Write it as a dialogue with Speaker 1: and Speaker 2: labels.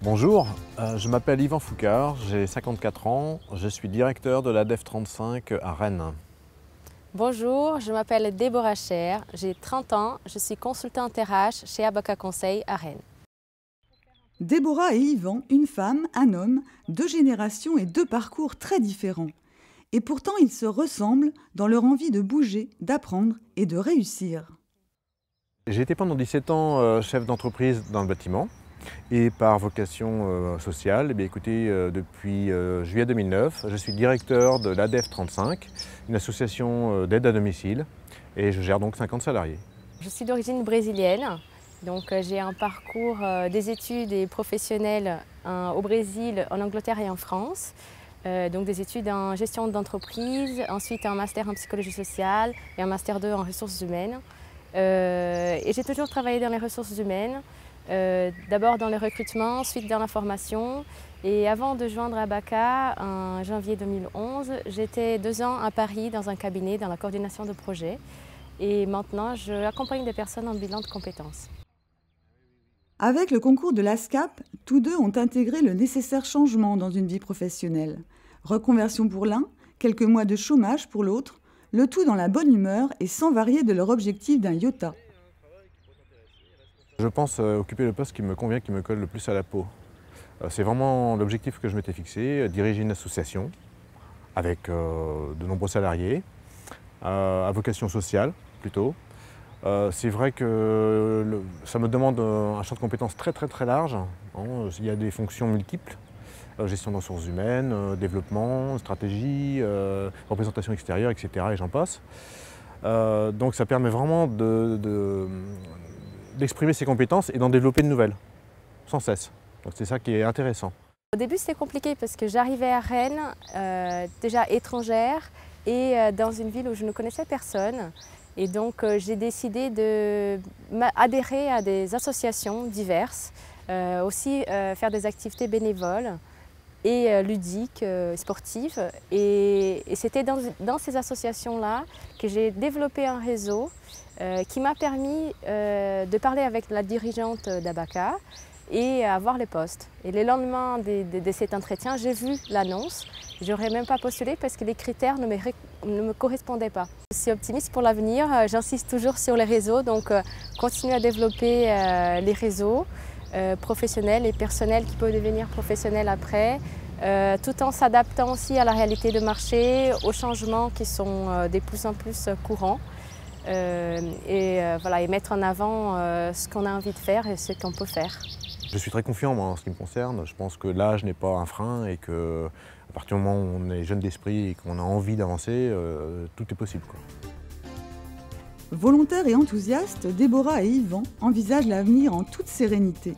Speaker 1: Bonjour, je m'appelle Yvan Foucard, j'ai 54 ans, je suis directeur de la DEF 35 à Rennes.
Speaker 2: Bonjour, je m'appelle Déborah Cher, j'ai 30 ans, je suis consultante RH chez Abacus Conseil à Rennes.
Speaker 3: Déborah et Yvan, une femme, un homme, deux générations et deux parcours très différents. Et pourtant, ils se ressemblent dans leur envie de bouger, d'apprendre et de réussir.
Speaker 1: J'ai été pendant 17 ans chef d'entreprise dans le bâtiment et par vocation sociale, écoutez, depuis juillet 2009, je suis directeur de la DEF 35, une association d'aide à domicile, et je gère donc 50 salariés.
Speaker 2: Je suis d'origine brésilienne, donc j'ai un parcours des études et professionnelles au Brésil, en Angleterre et en France. Donc des études en gestion d'entreprise, ensuite un master en psychologie sociale et un master 2 en ressources humaines. Et j'ai toujours travaillé dans les ressources humaines, d'abord dans le recrutement, ensuite dans la formation. Et avant de joindre Abacus en janvier 2011, j'étais 2 ans à Paris dans un cabinet dans la coordination de projets. Et maintenant, j'accompagne des personnes en bilan de compétences.
Speaker 3: Avec le concours de l'ASCAP, tous deux ont intégré le nécessaire changement dans une vie professionnelle. Reconversion pour l'un, quelques mois de chômage pour l'autre, le tout dans la bonne humeur et sans varier de leur objectif d'un iota.
Speaker 1: Je pense occuper le poste qui me convient, qui me colle le plus à la peau. C'est vraiment l'objectif que je m'étais fixé, diriger une association avec de nombreux salariés, à vocation sociale plutôt. C'est vrai que ça me demande un champ de compétences très large. Il y a des fonctions multiples, gestion de ressources humaines, développement, stratégie, représentation extérieure, etc. et j'en passe. Donc ça permet vraiment d'exprimer ses compétences et d'en développer de nouvelles, sans cesse. Donc c'est ça qui est intéressant.
Speaker 2: Au début, c'était compliqué parce que j'arrivais à Rennes, déjà étrangère, et dans une ville où je ne connaissais personne. Et donc j'ai décidé d'adhérer à des associations diverses, aussi faire des activités bénévoles et ludiques, sportives. Et c'était dans ces associations-là que j'ai développé un réseau qui m'a permis de parler avec la dirigeante d'Abacus et avoir les postes. Et le lendemain de cet entretien, j'ai vu l'annonce. Je n'aurais même pas postulé parce que les critères ne me correspondaient pas. Je suis optimiste pour l'avenir, j'insiste toujours sur les réseaux, donc continuer à développer les réseaux professionnels et personnels qui peuvent devenir professionnels après, tout en s'adaptant aussi à la réalité de marché, aux changements qui sont de plus en plus courants. Et mettre en avant ce qu'on a envie de faire et ce qu'on peut faire.
Speaker 1: Je suis très confiant moi, en ce qui me concerne. Je pense que l'âge n'est pas un frein et qu'à partir du moment où on est jeune d'esprit et qu'on a envie d'avancer, tout est possible, quoi.
Speaker 3: Volontaires et enthousiastes, Déborah et Yvan envisagent l'avenir en toute sérénité.